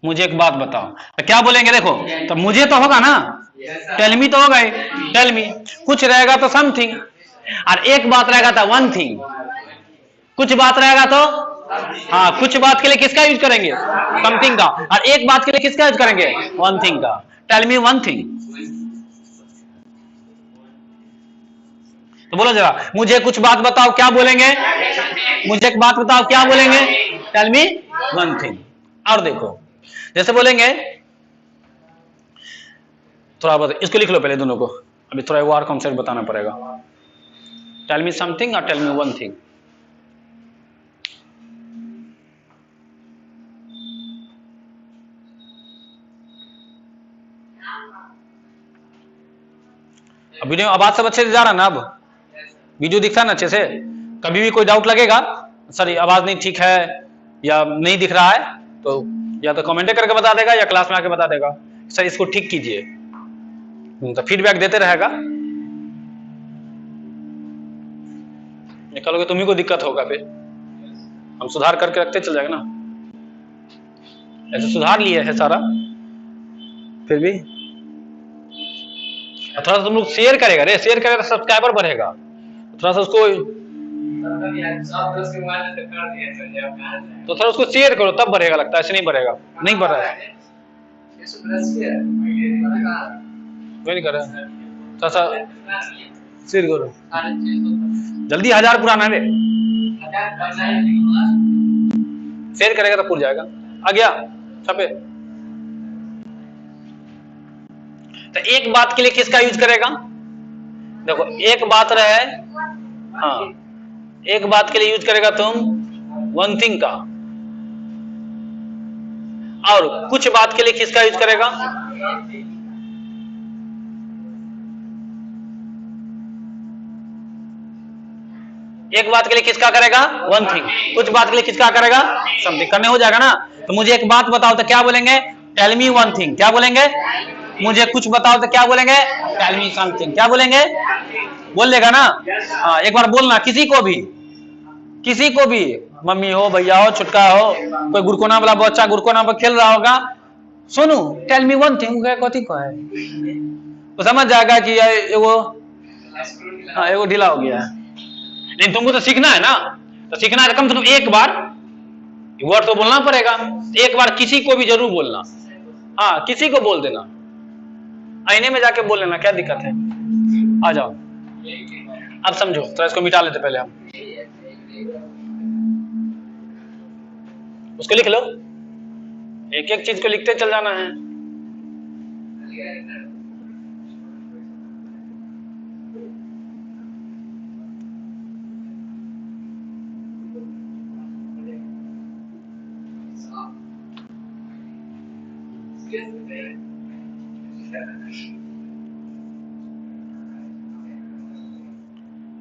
मुझे एक बात बताओ, तो क्या बोलेंगे, देखो, तो मुझे तो होगा ना, टेल मी तो होगा ही, टेल मी। कुछ रहेगा तो समथिंग, और एक बात रहेगा तो वन थिंग। कुछ बात रहेगा तो, हाँ, कुछ बात के लिए किसका यूज करेंगे, समथिंग का, और एक बात के लिए किसका यूज करेंगे, वन थिंग का। Tell me one thing. तो बोलो जरा, मुझे कुछ बात बताओ, क्या बोलेंगे? मुझे एक बात बताओ, क्या बोलेंगे? Tell me one thing. और देखो जैसे बोलेंगे, थोड़ा बहुत इसको लिख लो पहले दोनों को, अभी थोड़ा वो और कॉन्सेप्ट बताना पड़ेगा। टेल मी समथिंग और टेल मी वन थिंग। अब वीडियो आवाज सब अच्छे से जा रहा है ना? अब वीडियो दिखता है ना अच्छे से? कभी भी कोई डाउट लगेगा, सर आवाज नहीं ठीक है या नहीं दिख रहा है, तो या तो कमेंट करके बता देगा या क्लास में आके बता देगा, सर इसको ठीक कीजिए, तो फीडबैक देते रहेगा। निकालोगे तुम्ही को दिक्कत होगा, फिर हम सुधार करके रखते चल जाएगा ना। ऐसे सुधार लिए है सारा, फिर भी थोड़ा सा तुम लोग शेयर करेगा रे, शेयर करेगा तो सब्सक्राइबर बढ़ेगा, थोड़ा सा उसको, तो थोड़ा उसको शेयर करो तब बढ़ेगा, लगता है ऐसे नहीं बढ़ेगा, नहीं बढ़ रहा है, नहीं कर रहा है, थोड़ा सा शेयर करो जल्दी। 1000 पुराना है, शेयर करेगा तो पूरा जाएगा। आ गया छपे? तो एक बात के लिए किसका यूज करेगा? देखो एक बात रहे, हाँ एक बात के लिए यूज करेगा तुम वन थिंग का, और कुछ बात के लिए किसका यूज करेगा? एक बात के लिए किसका करेगा? One thing. कुछ बात के लिए किसका करेगा? समथिंग। करने हो जाएगा ना? तो मुझे एक बात बताओ तो क्या बोलेंगे? Tell me one thing. क्या बोलेंगे? मुझे कुछ बताओ तो क्या बोलेंगे? Tell me something. क्या बोलेंगे? बोल लेगा ना? हाँ एक बार बोलना, किसी को भी, किसी को भी, मम्मी हो, भैया हो, छुटका हो, कोई गुरकोना वाला बच्चा गुरकोना पर खेल रहा होगा, सुनो टेल मी वन थिंग कथी को है, तो समझ जाएगा कि वो हाँ वो ढीला हो गया है। लेकिन तुमको तो सीखना है ना, तो सीखना है कम से कम एक बार वर्ड तो बोलना पड़ेगा, एक बार किसी को भी जरूर बोलना। हाँ किसी को बोल देना, आईने में जाके बोल लेना, क्या दिक्कत है? आ जाओ अब समझो, तो इसको मिटा लेते पहले हम, उसको लिख लो, एक एक चीज को लिखते चल जाना है।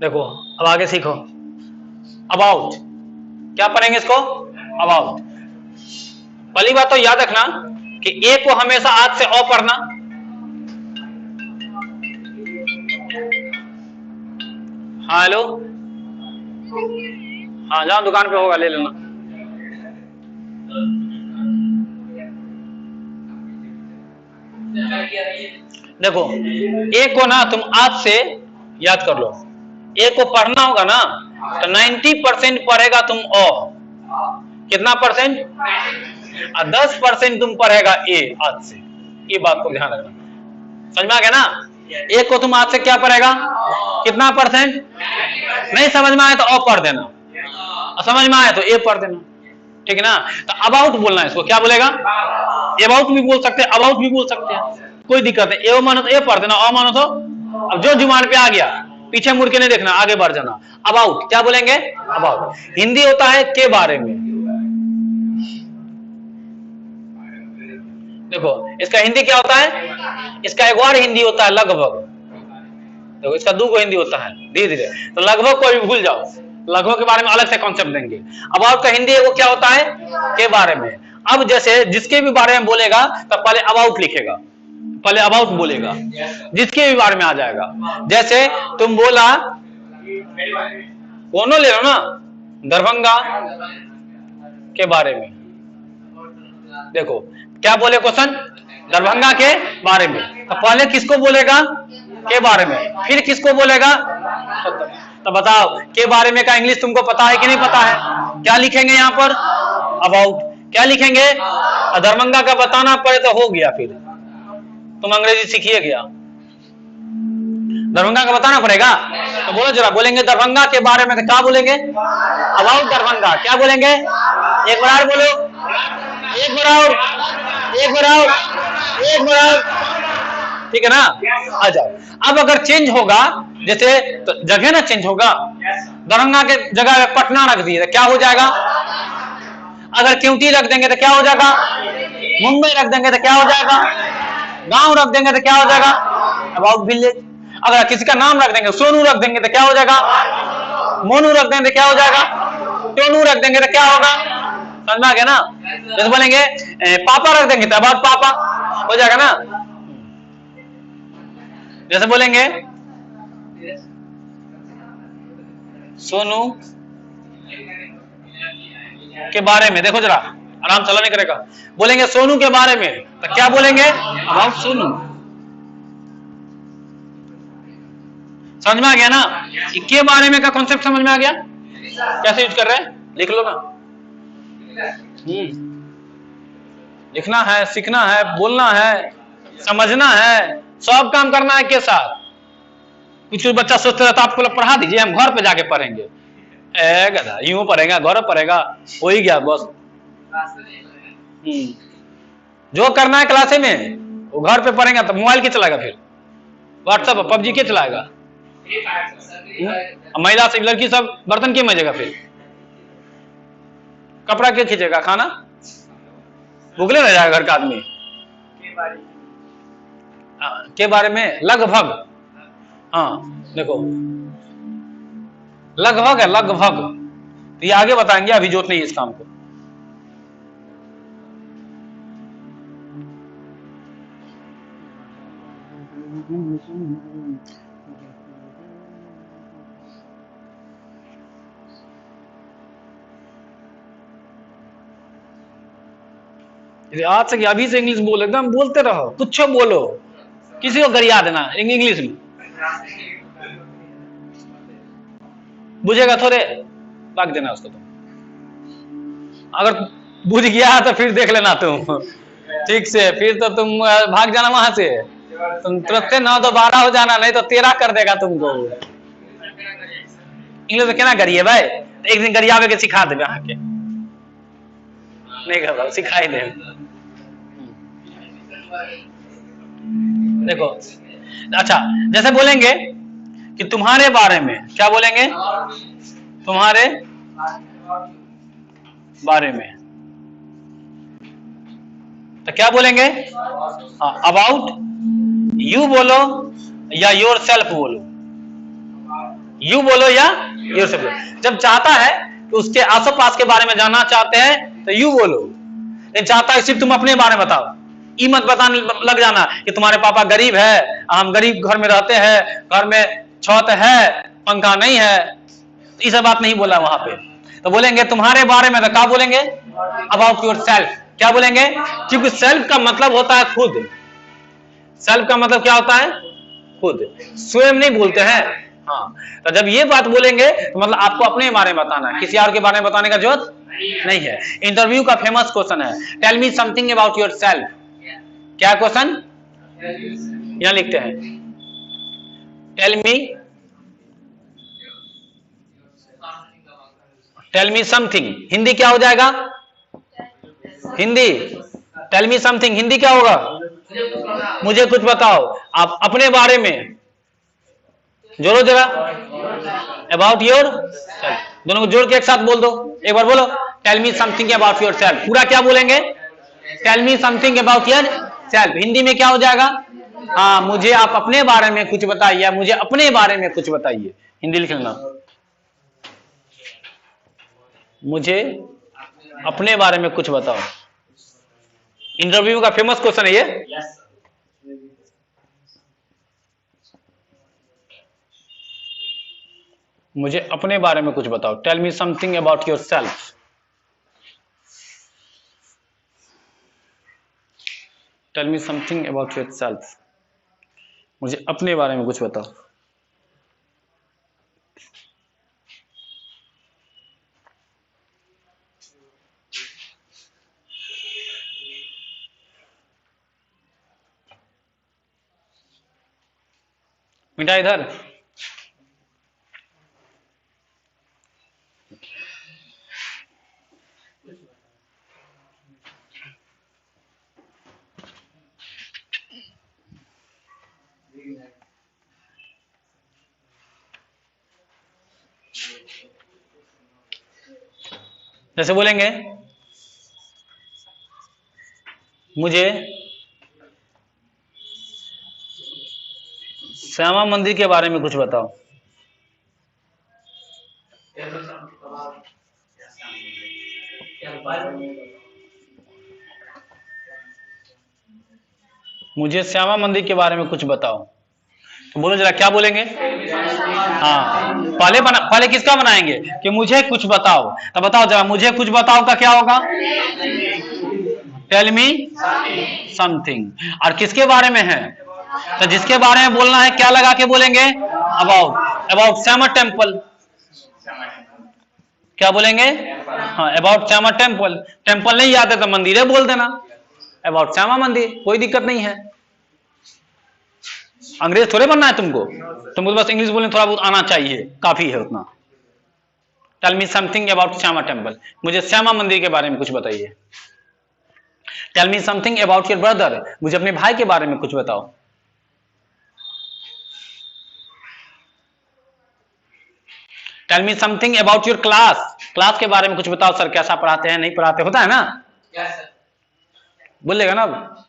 देखो अब आगे सीखो, अबाउट। क्या पढ़ेंगे इसको? अबाउट। पहली बात तो याद रखना कि ए को हमेशा आज से ओ पढ़ना, हाँ हेलो, हाँ जहां दुकान पे होगा ले लेना। देखो ए को ना तुम आज से याद कर लो, ए को पढ़ना होगा ना तो 90% पढ़ेगा तुम ओ, कितना परसेंट? 10% तुम पढ़ेगा ए आज से, ये बात को ध्यान रखना। समझ में आ गया ना? ए को तुम आज से क्या पढ़ेगा? कितना परसेंट? नहीं समझ में आया तो ओ पढ़ देना, समझ में आया तो ए पढ़ देना, ठीक है ना? तो अबाउट बोलना है इसको, क्या बोलेगा? अबाउट भी बोल सकते हैं, अबाउट भी बोल सकते हैं, कोई दिक्कत नहीं। ए मानो तो ए पढ़ देना, ओ मानो तो, अब जो जुबान पे आ गया पीछे मुड़ के नहीं देखना, आगे बढ़ जाना। अबाउट क्या बोलेंगे? अबाउट। हिंदी होता है के बारे में, देखो इसका हिंदी क्या होता है? इसका एक और हिंदी होता है लगभग, देखो इसका दो हिंदी होता है धीरे धीरे, तो लगभग को भी भूल जाओ, लगभग के बारे में अलग से कॉन्सेप्ट देंगे। अबाउट का हिंदी वो क्या होता है? के बारे में। अब जैसे जिसके भी बारे में बोलेगा तो पहले अबाउट लिखेगा, पहले अबाउट बोलेगा, जिसके भी बारे में आ जाएगा। जैसे तुम बोला, कोनो ले लो ना, दरभंगा के बारे में, देखो क्या बोले क्वेश्चन? दरभंगा के बारे में, तो पहले किसको बोलेगा? के बारे में, फिर किसको बोलेगा? तो बताओ के बारे में का इंग्लिश तुमको पता है कि नहीं पता है? क्या लिखेंगे यहाँ पर? अबाउट। क्या लिखेंगे? दरभंगा का बताना पड़े तो हो गया, फिर तुम अंग्रेजी सीखिए गया, दरभंगा का बताना पड़ेगा तो अब बोलो जरा, बोलेंगे दरभंगा के बारे में तो क्या बोलेंगे? अबाउट दरभंगा। क्या बोलेंगे? एक बार और बोलो, एक बार और, एक बार और, एक बार और। ठीक है ना? आ जाओ। अब अगर चेंज होगा, जैसे तो जगह ना चेंज होगा, दरभंगा के जगह पटना रख दिए तो क्या हो जाएगा? अगर क्यूटी रख देंगे तो क्या हो जाएगा? मुंबई रख देंगे तो क्या हो जाएगा? गांव रख देंगे तो क्या हो जाएगा? About village. अगर किसी का नाम रख देंगे, सोनू रख देंगे तो क्या हो जाएगा? मोनू रख देंगे तो क्या हो जाएगा? टोनू रख देंगे तो क्या होगा? समझ में आ गया ना? जैसे बोलेंगे पापा रख देंगे तो अबाउट पापा हो जाएगा ना? जैसे बोलेंगे सोनू के बारे में, देखो जरा आराम चला नहीं करेगा। बोलेंगे सोनू के बारे में तो क्या बोलेंगे? अबाउट सोनू। समझ में आ गया ना? के बारे में का कॉन्सेप्ट समझ में आ गया? कैसे यूज कर रहे हैं? लिख लो ना। लिखना है, सीखना है, बोलना है, समझना है, सब काम करना है के साथ। कुछ बच्चा सोचते रहता आपको पढ़ा दीजिए, हम घर पे जाके पढ़ेंगे। ए गधा, यूं पढ़ेगा, घर पढ़ेगा, हो ही गया बस। जो करना है क्लासे में, वो घर पे पढ़ेगा तो मोबाइल के चलाएगा, फिर व्हाट्सएप पबजी के चलाएगा। महिला से लड़की सब बर्तन के मजेगा, फिर कपड़ा के खींचेगा, खाना भूखले रह जाएगा घर का आदमी। के बारे में लगभग, हाँ देखो लगभग है, लगभग। तो ये आगे बताएंगे, अभी जोत नहीं है इस काम को। आज से अभी से इंग्लिश बोलो, एकदम बोलते रहो, कुछ बोलो, किसी को गरिया देना इंग्लिश में, बुझेगा थोड़े, भाग देना उसको तुम। अगर बुझ गया तो फिर देख लेना तुम ठीक से, फिर तो तुम भाग जाना वहां से, तुम तुरंत 9 तो 12 हो जाना, नहीं तो 13 कर देगा तुमको। इंग्लिश में क्या करिए भाई, एक दिन गरियावे के सिखा देवे आके, नहीं कर सिखाई दे। देखो अच्छा, जैसे बोलेंगे कि तुम्हारे बारे में, क्या बोलेंगे? तुम्हारे बारे में तो क्या बोलेंगे? अबाउट यू बोलो या योर सेल्फ बोलो, यू बोलो या योर सेल्फ बोलो। जब चाहता है कि उसके आसो पास के बारे में जानना चाहते हैं तो यू बोलो, लेकिन चाहता है सिर्फ तुम अपने बारे में बताओ। ई मत बताने लग जाना कि तुम्हारे पापा गरीब है, हम गरीब घर में रहते हैं, घर में छत है, पंखा नहीं है, ये सब बात नहीं बोला वहां पे। तो बोलेंगे तुम्हारे बारे में, तो क्या बोलेंगे? About yourself. क्या बोलेंगे? क्योंकि सेल्फ का मतलब होता है खुद। सेल्फ का मतलब क्या होता है? खुद, स्वयं नहीं बोलते हैं। हाँ, तो जब ये बात बोलेंगे तो मतलब आपको अपने बारे में बताना है, किसी और के बारे में बताने का जरूरत नहीं है। इंटरव्यू का फेमस क्वेश्चन है, tell me something about yourself. क्या क्वेश्चन यहां लिखते हैं? टेल मी समथिंग, हिंदी क्या हो जाएगा? Hindi tell me something, Hindi क्या होगा? मुझे कुछ बताओ। आप अपने बारे में जोड़ो जरा, अबाउट योर सेल्फ, दोनों को जोड़ के एक साथ बोल दो। एक बार बोलो, tell me something about yourself. पूरा क्या बोलेंगे? Tell me something about yourself. Hindi में क्या हो जाएगा? हाँ, मुझे आप अपने बारे में कुछ बताइए, मुझे अपने बारे में कुछ बताइए। हिंदी लिख लेना, मुझे अपने बारे में कुछ बताओ। इंटरव्यू का फेमस क्वेश्चन है ये। मुझे अपने बारे में कुछ बताओ, tell me something about yourself. Tell me something about yourself, मुझे अपने बारे में कुछ बताओ। मिटा इधर, जैसे बोलेंगे मुझे श्यामा मंदिर के बारे में कुछ बताओ। मुझे श्यामा मंदिर के बारे में कुछ बताओ, तो बोलो जरा क्या बोलेंगे। हाँ, पहले किसका बनाएंगे कि मुझे कुछ बताओ, तो बताओ जरा मुझे कुछ बताओ का क्या होगा, टेल मी समथिंग। और किसके बारे में है, तो जिसके बारे में बोलना है क्या लगा के बोलेंगे, अबाउट श्यामा टेम्पल। क्या बोलेंगे, हाँ अबाउट श्यामा टेम्पल। टेम्पल नहीं याद है तो मंदिर बोल देना, अबाउट श्यामा मंदिर, कोई दिक्कत नहीं है। अंग्रेज थोड़े बनना है तुमको बस इंग्लिश बोलने थोड़ा बहुत आना चाहिए, काफी है उतना। Tell me something about Shyama temple, मुझे श्यामा मंदिर के बारे में कुछ बताइए। Tell me something about your brother, मुझे अपने भाई के बारे में कुछ बताओ। Tell me something about your class के बारे में कुछ बताओ, सर कैसा पढ़ाते हैं, नहीं पढ़ाते, होता है ना, बोलेगा ना अब।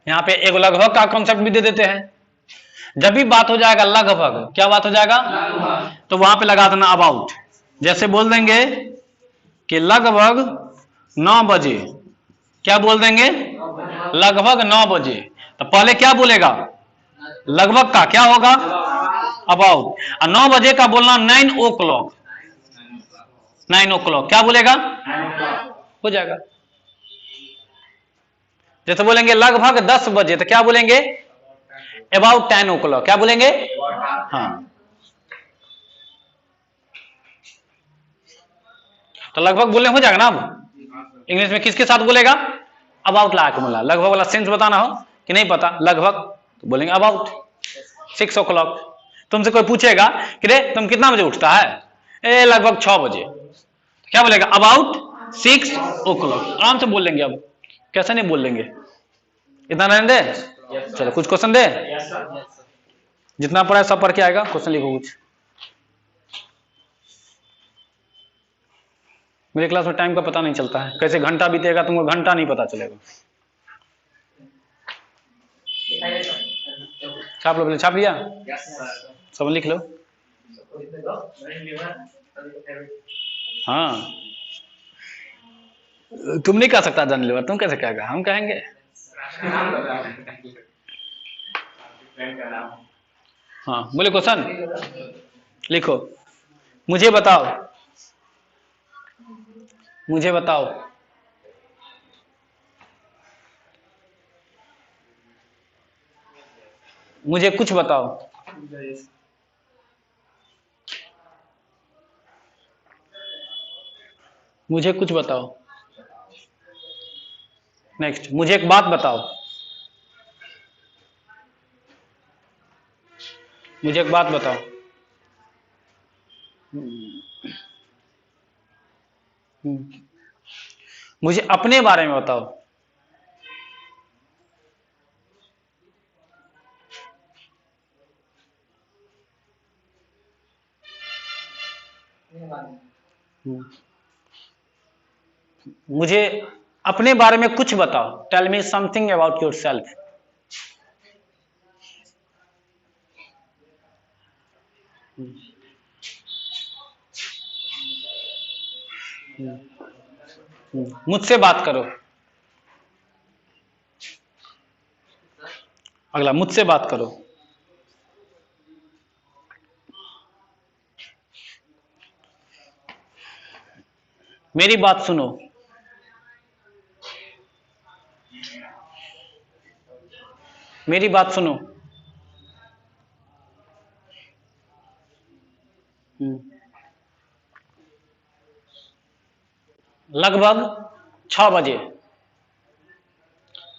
यहां पे एक लगभग का कॉन्सेप्ट भी दे देते हैं। जब भी बात हो जाएगा लगभग, क्या बात हो जाएगा, तो वहां पे लगा देना अबाउट। जैसे बोल देंगे कि लगभग 9 बजे, क्या बोल देंगे, लगभग 9 बजे, तो पहले क्या बोलेगा, लगभग का क्या होगा, अबाउट। और 9 बजे का बोलना 9 o'clock, 9 o'clock क्या बोलेगा, हो जाएगा। जैसे बोलेंगे लगभग 10 बजे, तो क्या बोलेंगे, अबाउट 10 o'clock, क्या बोलेंगे, हाँ। तो लगभग बोलने हो जाएगा ना। अब इंग्लिश में किसके साथ बोलेगा, अबाउट ला के बोला, लगभग वाला सेंस बताना हो कि नहीं पता लगभग, तो बोलेंगे अबाउट 6 o'clock। तुमसे कोई पूछेगा कि रे तुम कितना बजे उठता है, ए लगभग 6 बजे, तो क्या बोलेगा, अबाउट 6 o'clock, आराम से बोल लेंगे। अब कैसे नहीं बोल लेंगे, इतना रहने दे। चलो कुछ क्वेश्चन दे, जितना पढ़ा है सब पढ़ के आएगा, क्वेश्चन लिखो कुछ। मेरे क्लास में टाइम का पता नहीं चलता है, कैसे घंटा बीतेगा तुमको घंटा नहीं पता चलेगा। छाप लो, पहले छाप लिया, सब लिख लो। हाँ, तुम नहीं कह सकता जानलेवा, तुम कैसे कहेगा, हम कहेंगे। हाँ बोले क्वेश्चन लिखो, मुझे बताओ, मुझे बताओ, मुझे कुछ बताओ, मुझे कुछ बताओ। नेक्स्ट, मुझे एक बात बताओ, मुझे एक बात बताओ। मुझे अपने बारे में बताओ। मुझे अपने बारे में कुछ बताओ, tell me something about yourself. मुझसे बात करो। अगला, मुझसे बात करो। मेरी बात सुनो। मेरी बात सुनो। लगभग 6 बजे,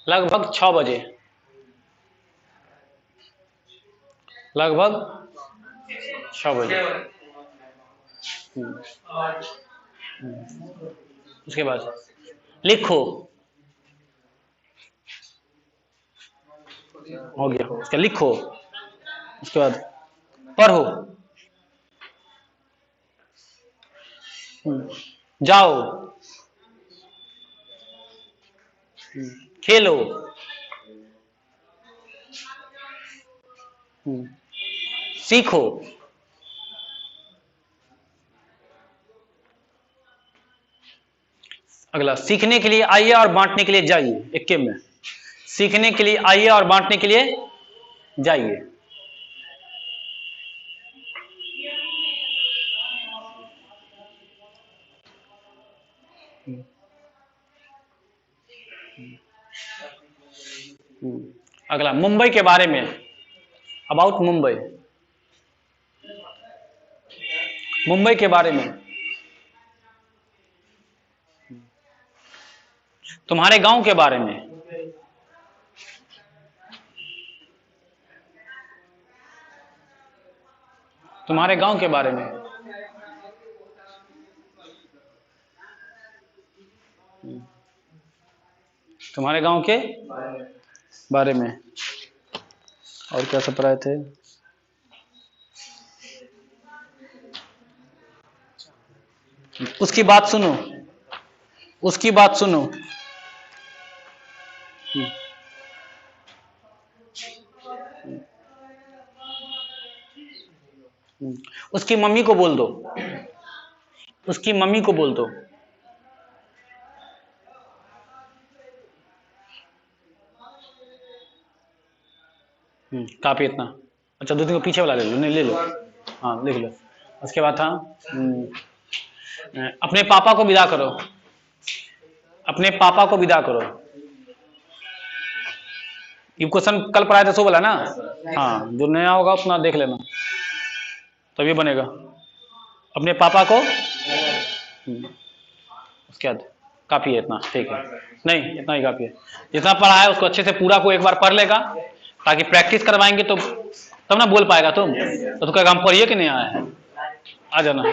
लगभग 6 बजे, लगभग 6 बजे। उसके बाद लिखो, हो गया, उसका लिखो। उसके बाद पढ़ो, जाओ, खेलो, सीखो। अगला, सीखने के लिए आइए और बांटने के लिए जाइए। इक्के में, सीखने के लिए आइए और बांटने के लिए जाइए। अगला, मुंबई के बारे में, अबाउट मुंबई, मुंबई के बारे में। तुम्हारे गांव के बारे में, तुम्हारे गांव के बारे में। तुम्हारे गांव के बारे में। और क्या सब पढ़ाए थे? उसकी बात सुनो, उसकी बात सुनो। उसकी मम्मी को बोल दो, उसकी मम्मी को बोल दो। काफी इतना। अच्छा, दो तीन को पीछे वाला ले लो, नहीं ले लो, हाँ लिख लो। उसके बाद था अपने पापा को विदा करो, अपने पापा को विदा करो। ये क्वेश्चन कल पढ़ाया था, सो वाला ना। हाँ, जो नया होगा उतना देख लेना, तभी बनेगा। अपने पापा को, उसके बाद काफी है इतना, ठीक है, नहीं इतना ही काफी है। जितना पढ़ा है उसको अच्छे से पूरा को एक बार पढ़ लेगा, ताकि प्रैक्टिस करवाएंगे तो तब ना बोल पाएगा तुम। तो क्या काम पढ़िए कि नहीं आया है, आ जाना।